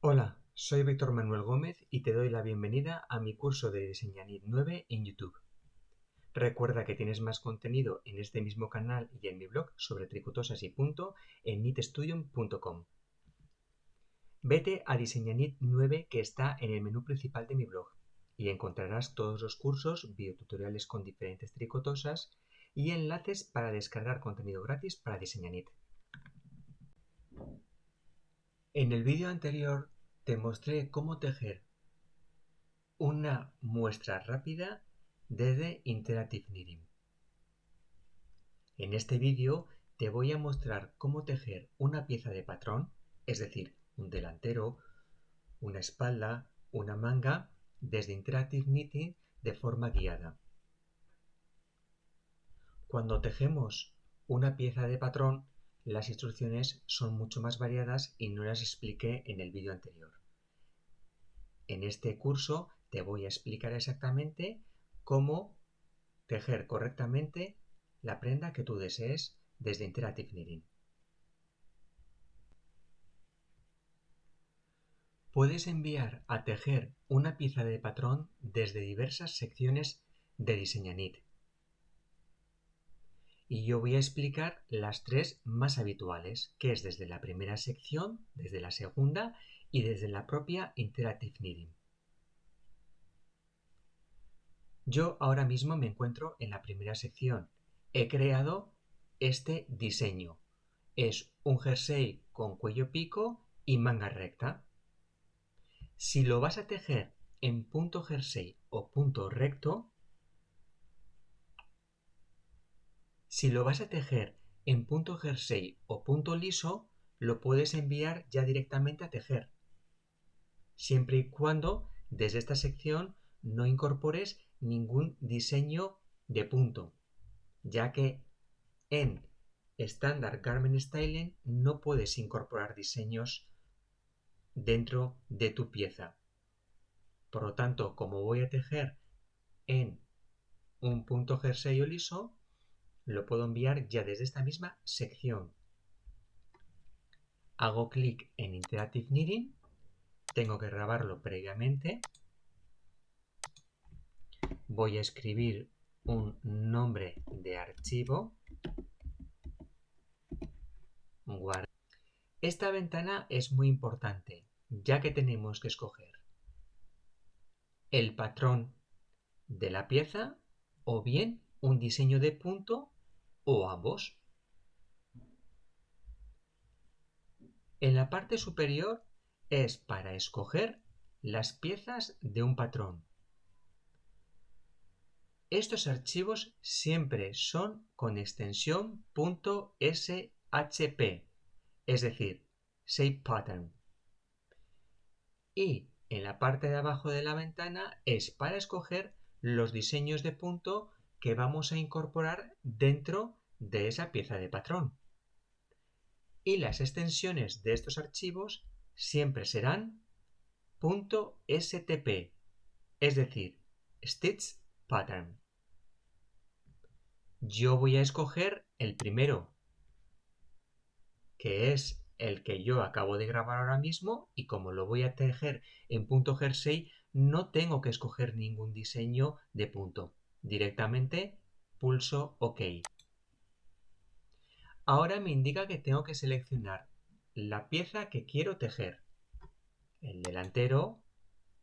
Hola, soy Víctor Manuel Gómez y te doy la bienvenida a mi curso de Diseñanit 9 en YouTube. Recuerda que tienes más contenido en este mismo canal y en mi blog sobre tricotosas y punto en knitstudium.com. Vete a Diseñanit 9 que está en el menú principal de mi blog y encontrarás todos los cursos, videotutoriales con diferentes tricotosas y enlaces para descargar contenido gratis para Diseñanit. En el vídeo anterior te mostré cómo tejer una muestra rápida desde Interactive Knitting. En este vídeo te voy a mostrar cómo tejer una pieza de patrón, es decir, un delantero, una espalda, una manga, desde Interactive Knitting de forma guiada. Cuando tejemos una pieza de patrón, las instrucciones son mucho más variadas y no las expliqué en el vídeo anterior. En este curso te voy a explicar exactamente cómo tejer correctamente la prenda que tú desees desde Interactive Knitting. Puedes enviar a tejer una pieza de patrón desde diversas secciones de Diseñanit. Y yo voy a explicar las tres más habituales, que es desde la primera sección, desde la segunda y desde la propia Interactive Knitting. Yo ahora mismo me encuentro en la primera sección. He creado este diseño. Es un jersey con cuello pico y manga recta. Si lo vas a tejer en punto jersey o punto recto, lo puedes enviar ya directamente a tejer, siempre y cuando desde esta sección no incorpores ningún diseño de punto, ya que en Standard Garment Styling no puedes incorporar diseños dentro de tu pieza. Por lo tanto, como voy a tejer en un punto jersey o liso, lo puedo enviar ya desde esta misma sección. Hago clic en Interactive Knitting, tengo que grabarlo previamente, voy a escribir un nombre de archivo, Esta ventana es muy importante, ya que tenemos que escoger el patrón de la pieza o bien un diseño de punto o ambos. En la parte superior es para escoger las piezas de un patrón. Estos archivos siempre son con extensión .shp, es decir, Shape Pattern. Y en la parte de abajo de la ventana es para escoger los diseños de punto que vamos a incorporar dentro de esa pieza de patrón. Y las extensiones de estos archivos siempre serán .stp, es decir, Stitch Pattern. Yo voy a escoger el primero, que es el que yo acabo de grabar ahora mismo, y como lo voy a tejer en punto jersey, no tengo que escoger ningún diseño de punto. Directamente pulso OK. Ahora me indica que tengo que seleccionar la pieza que quiero tejer. El delantero,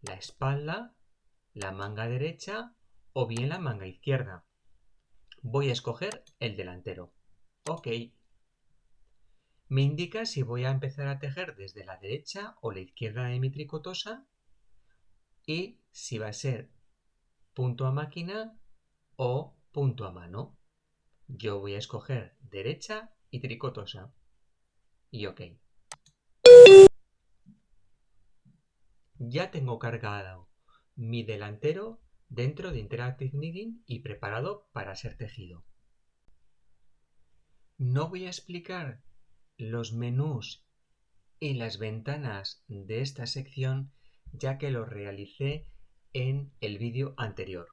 la espalda, la manga derecha o bien la manga izquierda. Voy a escoger el delantero. OK. Me indica si voy a empezar a tejer desde la derecha o la izquierda de mi tricotosa y si va a ser punto a máquina o punto a mano. Yo voy a escoger derecha y tricotosa. Y OK. Ya tengo cargado mi delantero dentro de Interactive Knitting y preparado para ser tejido. No voy a explicar los menús y las ventanas de esta sección, ya que lo realicé en el vídeo anterior.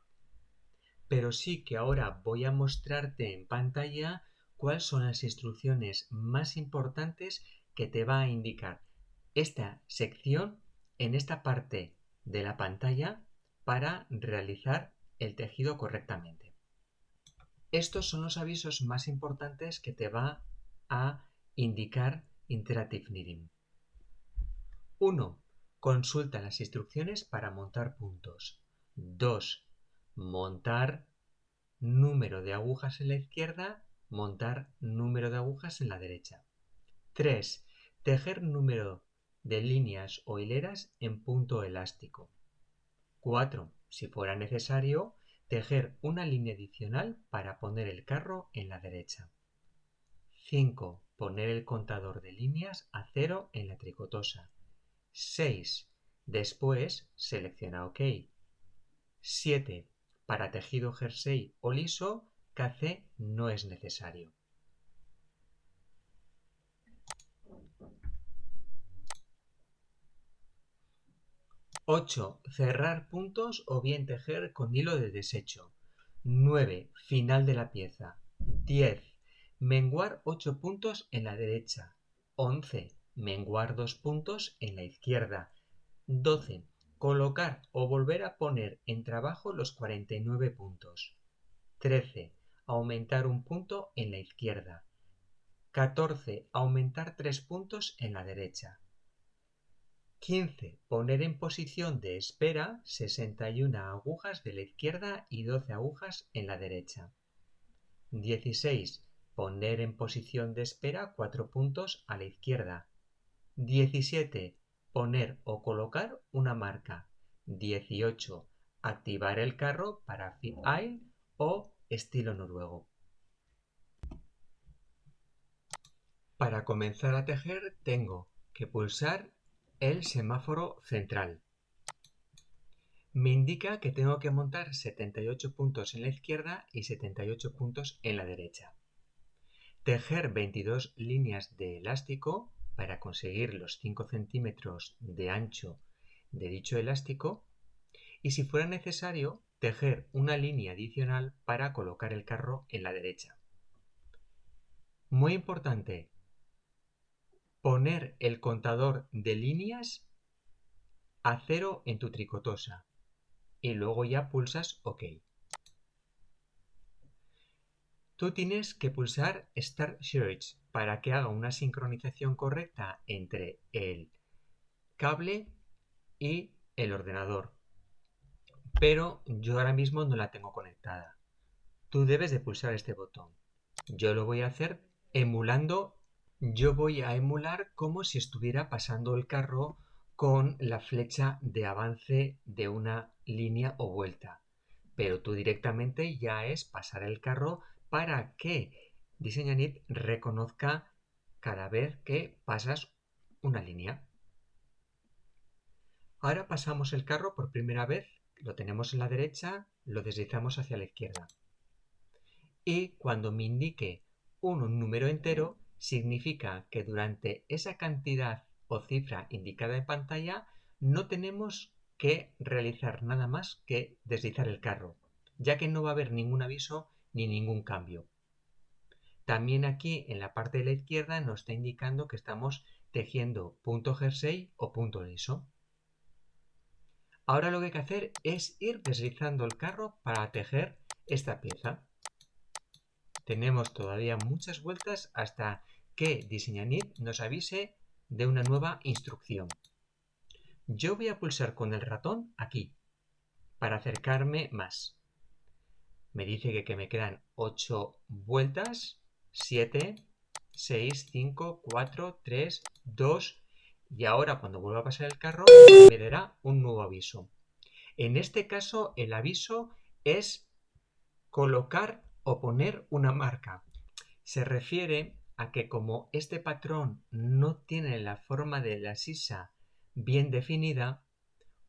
Pero sí que ahora voy a mostrarte en pantalla cuáles son las instrucciones más importantes que te va a indicar esta sección en esta parte de la pantalla para realizar el tejido correctamente. Estos son los avisos más importantes que te va a indicar Interactive Knitting. 1. Consulta las instrucciones para montar puntos. 2. Montar número de agujas en la izquierda, montar número de agujas en la derecha. 3. Tejer número de líneas o hileras en punto elástico. 4. Si fuera necesario, tejer una línea adicional para poner el carro en la derecha. 5. Poner el contador de líneas a 0 en la tricotosa. 6. Después selecciona OK. 7. Para tejido jersey o liso, KC no es necesario. ¡8! Cerrar puntos o bien tejer con hilo de desecho. 9. Final de la pieza. 10. Menguar 8 puntos en la derecha. 11. Menguar 2 puntos en la izquierda. 12. Colocar o volver a poner en trabajo los 49 puntos. 13. Aumentar un punto en la izquierda. 14. Aumentar 3 puntos en la derecha. 15. Poner en posición de espera 61 agujas de la izquierda y 12 agujas en la derecha. 16. Poner en posición de espera 4 puntos a la izquierda. 17. Poner o colocar una marca. 18. Activar el carro para Fit Aisle o estilo noruego. Para comenzar a tejer tengo que pulsar el semáforo central. Me indica que tengo que montar 78 puntos en la izquierda y 78 puntos en la derecha. Tejer 22 líneas de elástico para conseguir los 5 centímetros de ancho de dicho elástico y, si fuera necesario, tejer una línea adicional para colocar el carro en la derecha. Muy importante, poner el contador de líneas a 0 en tu tricotosa y luego ya pulsas OK. Tú tienes que pulsar Start Search para que haga una sincronización correcta entre el cable y el ordenador, pero yo ahora mismo no la tengo conectada. Tú debes de pulsar este botón. Yo lo voy a hacer emulando. Yo voy a emular como si estuviera pasando el carro con la flecha de avance de una línea o vuelta. Pero tú directamente ya es pasar el carro para que Design-A-Knit reconozca cada vez que pasas una línea. Ahora pasamos el carro por primera vez, lo tenemos en la derecha, lo deslizamos hacia la izquierda. Y cuando me indique un número entero, significa que durante esa cantidad o cifra indicada en pantalla no tenemos que realizar nada más que deslizar el carro, ya que no va a haber ningún aviso ni ningún cambio. También aquí en la parte de la izquierda nos está indicando que estamos tejiendo punto jersey o punto liso. Ahora lo que hay que hacer es ir deslizando el carro para tejer esta pieza. Tenemos todavía muchas vueltas hasta que Design-A-Knit nos avise de una nueva instrucción. Yo voy a pulsar con el ratón aquí para acercarme más. Me dice que me quedan 8 vueltas, 7, 6, 5, 4, 3, 2 y ahora cuando vuelva a pasar el carro me dará un nuevo aviso. En este caso el aviso es colocar o poner una marca. Se refiere a que como este patrón no tiene la forma de la sisa bien definida,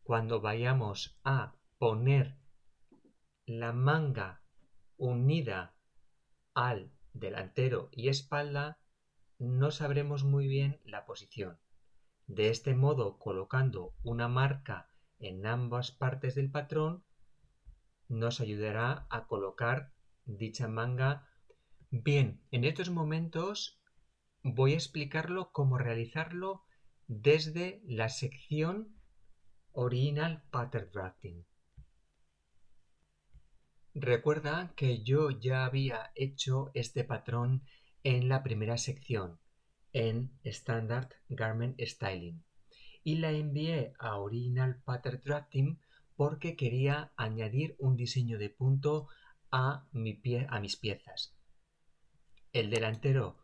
cuando vayamos a poner la manga unida al delantero y espalda, no sabremos muy bien la posición. De este modo, colocando una marca en ambas partes del patrón, nos ayudará a colocar dicha manga bien. En estos momentos voy a explicarlo cómo realizarlo desde la sección Original Pattern Drafting. Recuerda que yo ya había hecho este patrón en la primera sección, en Standard Garment Styling, y la envié a Original Pattern Drafting porque quería añadir un diseño de punto a mis piezas. El delantero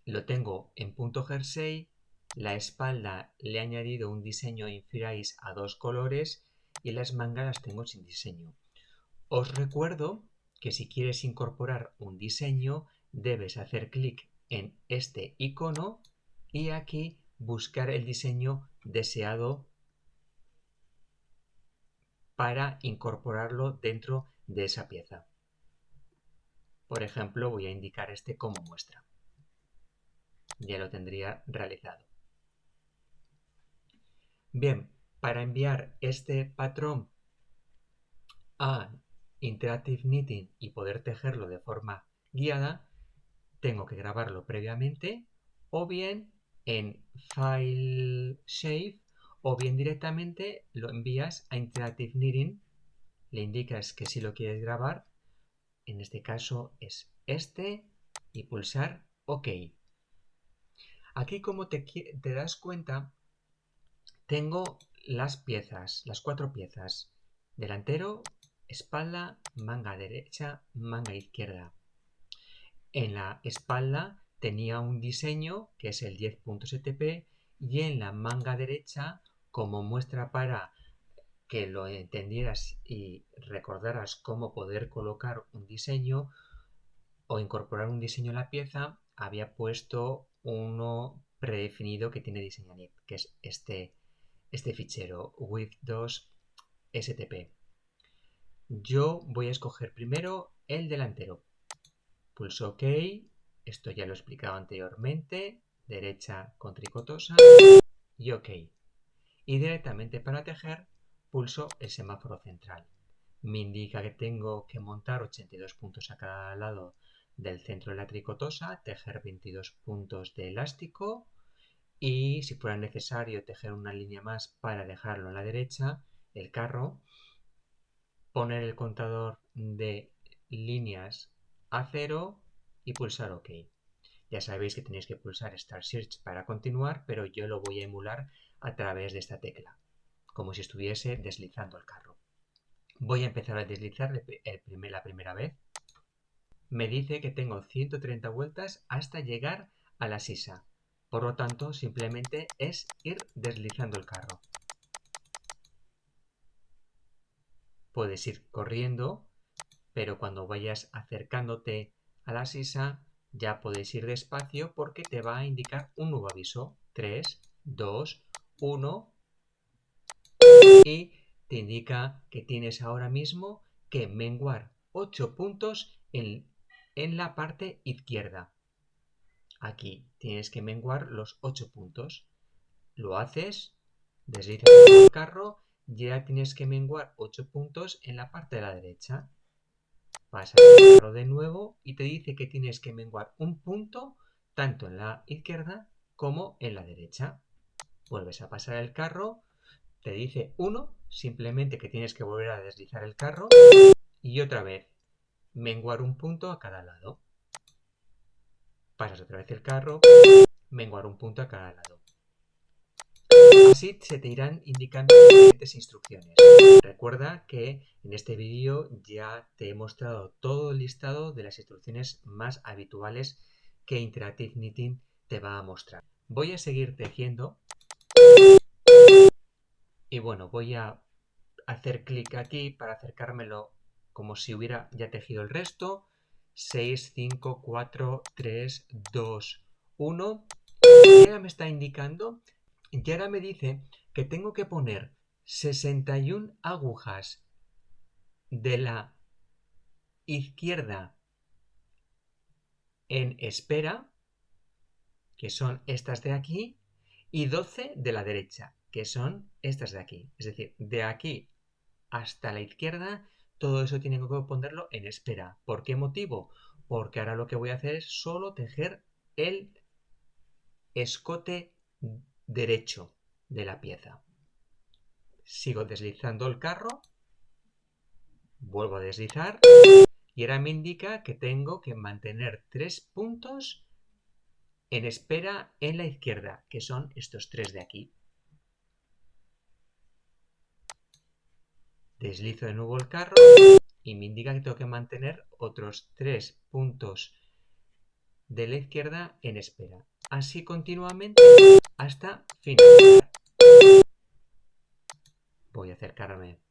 lo tengo en punto jersey, la espalda le he añadido un diseño in phrase a 2 colores y las mangas las tengo sin diseño. Os recuerdo que si quieres incorporar un diseño debes hacer clic en este icono y aquí buscar el diseño deseado para incorporarlo dentro de esa pieza. Por ejemplo, voy a indicar este como muestra. Ya lo tendría realizado. Bien, para enviar este patrón a Interactive Knitting y poder tejerlo de forma guiada, tengo que grabarlo previamente o bien en File Shape o bien directamente lo envías a Interactive Knitting, le indicas que si lo quieres grabar, en este caso es este, y pulsar OK. Aquí, como te das cuenta, tengo las piezas, las 4 piezas: delantero, espalda, manga derecha, manga izquierda. En la espalda tenía un diseño que es el 10.7p y en la manga derecha, como muestra para que lo entendieras y recordaras cómo poder colocar un diseño o incorporar un diseño a la pieza, había puesto uno predefinido que tiene Diseñanit, que es este fichero with2stp. Yo voy a escoger primero el delantero. Pulso OK. Esto ya lo he explicado anteriormente. Derecha con tricotosa y OK. Y directamente para tejer pulso el semáforo central. Me indica que tengo que montar 82 puntos a cada lado del centro de la tricotosa, tejer 22 puntos de elástico y, si fuera necesario, tejer una línea más para dejarlo a la derecha, el carro, poner el contador de líneas a 0 y pulsar OK. Ya sabéis que tenéis que pulsar Start Search para continuar, pero yo lo voy a emular a través de esta tecla, como si estuviese deslizando el carro. Voy a empezar a deslizar la primera vez. Me dice que tengo 130 vueltas hasta llegar a la sisa. Por lo tanto, simplemente es ir deslizando el carro. Puedes ir corriendo, pero cuando vayas acercándote a la sisa ya puedes ir despacio porque te va a indicar un nuevo aviso. 3, 2, 1 y te indica que tienes ahora mismo que menguar 8 puntos en la parte izquierda. Aquí tienes que menguar los 8 puntos. Lo haces, deslizas el carro, ya tienes que menguar 8 puntos en la parte de la derecha. Pasas el carro de nuevo y te dice que tienes que menguar un punto tanto en la izquierda como en la derecha. Vuelves a pasar el carro, te dice 1, simplemente que tienes que volver a deslizar el carro y otra vez menguar un punto a cada lado. Pasas otra vez el carro, menguar un punto a cada lado. Así se te irán indicando diferentes instrucciones. Recuerda que en este vídeo ya te he mostrado todo el listado de las instrucciones más habituales que Interactive Knitting te va a mostrar. Voy a seguir tejiendo y bueno, voy a hacer clic aquí para acercármelo como si hubiera ya tejido el resto. 6, 5, 4, 3, 2, 1. Y ahora me está indicando, y ahora me dice que tengo que poner 61 agujas de la izquierda en espera, que son estas de aquí, y 12 de la derecha, que son estas de aquí. Es decir, de aquí hasta la izquierda, todo eso tiene que ponerlo en espera. ¿Por qué motivo? Porque ahora lo que voy a hacer es solo tejer el escote derecho de la pieza. Sigo deslizando el carro, vuelvo a deslizar y ahora me indica que tengo que mantener 3 puntos en espera en la izquierda, que son estos 3 de aquí. Deslizo de nuevo el carro y me indica que tengo que mantener otros 3 puntos de la izquierda en espera. Así continuamente hasta finalizar. Voy a acercarme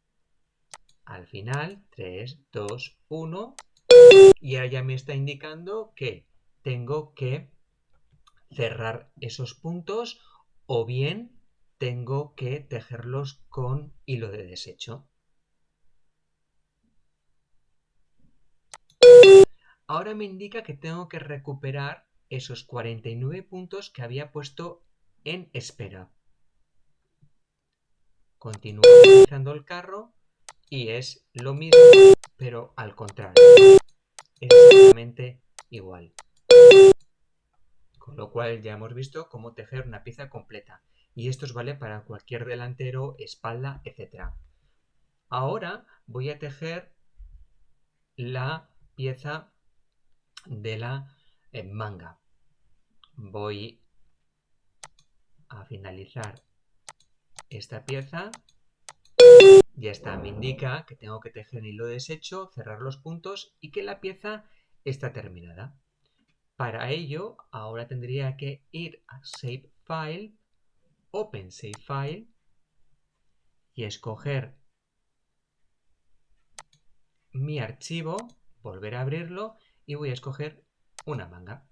al final. 3, 2, 1. Y ahora ya me está indicando que tengo que cerrar esos puntos o bien tengo que tejerlos con hilo de desecho. Ahora me indica que tengo que recuperar esos 49 puntos que había puesto en espera. Continúo utilizando el carro y es lo mismo, pero al contrario. Es exactamente igual. Con lo cual ya hemos visto cómo tejer una pieza completa. Y esto os vale para cualquier delantero, espalda, etc. Ahora voy a tejer la pieza de la manga. Voy a finalizar esta pieza. Ya está, me indica que tengo que tejer en hilo desecho, cerrar los puntos y que la pieza está terminada. Para ello, ahora tendría que ir a Save File, Open Save File y escoger mi archivo, volver a abrirlo y voy a escoger una manga.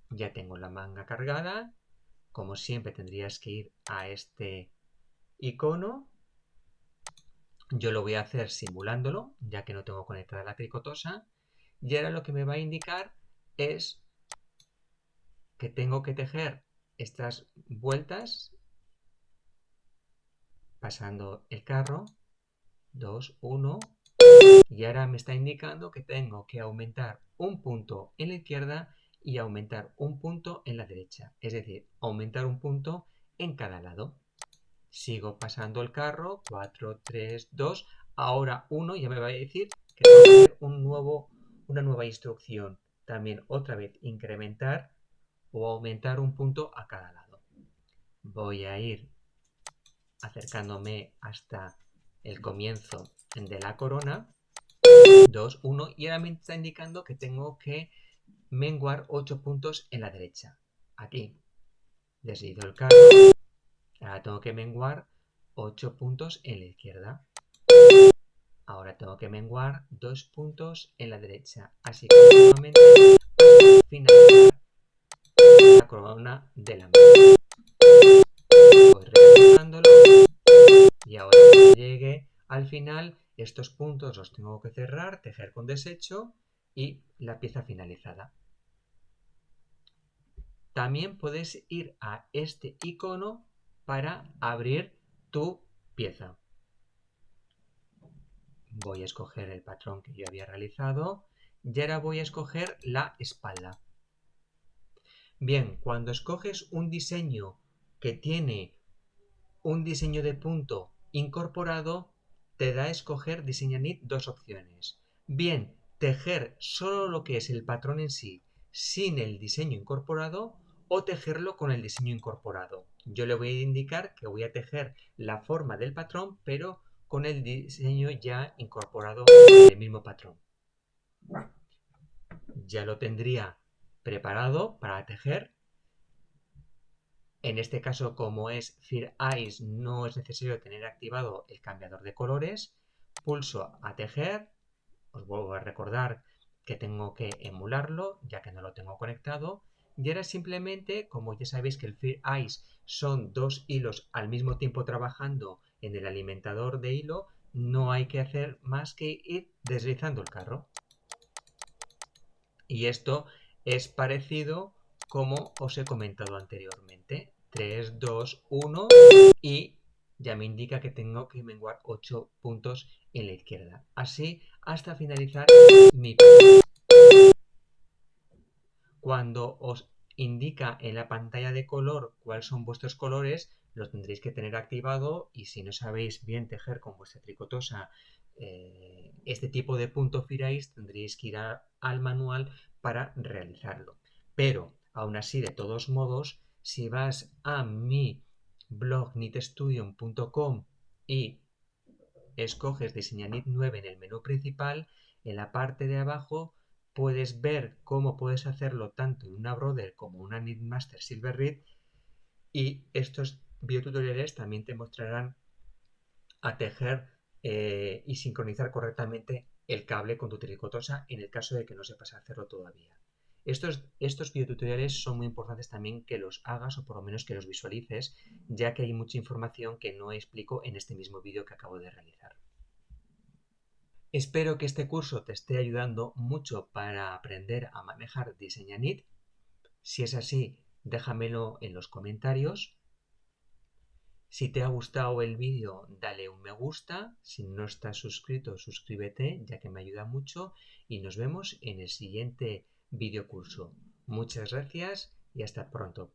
Ya tengo la manga cargada. Como siempre tendrías que ir a este icono. Yo lo voy a hacer simulándolo, ya que no tengo conectada la tricotosa. Y ahora lo que me va a indicar es que tengo que tejer estas vueltas pasando el carro. 2, 1. Y ahora me está indicando que tengo que aumentar un punto en la izquierda y aumentar un punto en la derecha. Es decir, aumentar un punto en cada lado. Sigo pasando el carro. 4, 3, 2. Ahora 1 ya me va a decir que tengo que hacer una nueva instrucción. También otra vez incrementar o aumentar un punto a cada lado. Voy a ir acercándome hasta el comienzo de la corona. 2, 1 y ahora me está indicando que tengo que menguar 8 puntos en la derecha. Aquí deslizo el carro. Ahora tengo que menguar 8 puntos en la izquierda. Ahora tengo que menguar 2 puntos en la derecha. Así continuamente hasta finalizar la corona de la manga. Voy realizándolo y ahora cuando llegue al final estos puntos los tengo que cerrar, tejer con desecho y la pieza finalizada. También puedes ir a este icono para abrir tu pieza. Voy a escoger el patrón que yo había realizado y ahora voy a escoger la espalda. Bien, cuando escoges un diseño que tiene un diseño de punto incorporado, te da a escoger Design Knit dos opciones. Bien, tejer solo lo que es el patrón en sí, sin el diseño incorporado, o tejerlo con el diseño incorporado. Yo le voy a indicar que voy a tejer la forma del patrón, pero con el diseño ya incorporado en el mismo patrón. Ya lo tendría preparado para tejer. En este caso, como es Fear Eyes, no es necesario tener activado el cambiador de colores. Pulso a tejer. Os vuelvo a recordar que tengo que emularlo, ya que no lo tengo conectado. Y ahora simplemente, como ya sabéis que el Fear Eyes son dos hilos al mismo tiempo trabajando en el alimentador de hilo, no hay que hacer más que ir deslizando el carro. Y esto es parecido como os he comentado anteriormente. 3, 2, 1 y ya me indica que tengo que menguar 8 puntos en la izquierda. Así hasta finalizar mi patrón. Cuando os indica en la pantalla de color cuáles son vuestros colores, los tendréis que tener activado, y si no sabéis bien tejer con vuestra tricotosa este tipo de punto firáis, tendréis que ir al manual para realizarlo. Pero aún así, de todos modos, si vas a mi blog knitstudium.com y escoges Diseña Knit 9 en el menú principal, en la parte de abajo puedes ver cómo puedes hacerlo tanto en una Brother como en una Knitmaster Silver Reed, y estos videotutoriales también te mostrarán a tejer y sincronizar correctamente el cable con tu tricotosa en el caso de que no sepas hacerlo todavía. Estos videotutoriales son muy importantes también que los hagas, o por lo menos que los visualices, ya que hay mucha información que no explico en este mismo vídeo que acabo de realizar. Espero que este curso te esté ayudando mucho para aprender a manejar Diseña Knit. Si es así, déjamelo en los comentarios. Si te ha gustado el vídeo, dale un me gusta. Si no estás suscrito, suscríbete, ya que me ayuda mucho. Y nos vemos en el siguiente vídeo curso. Muchas gracias y hasta pronto.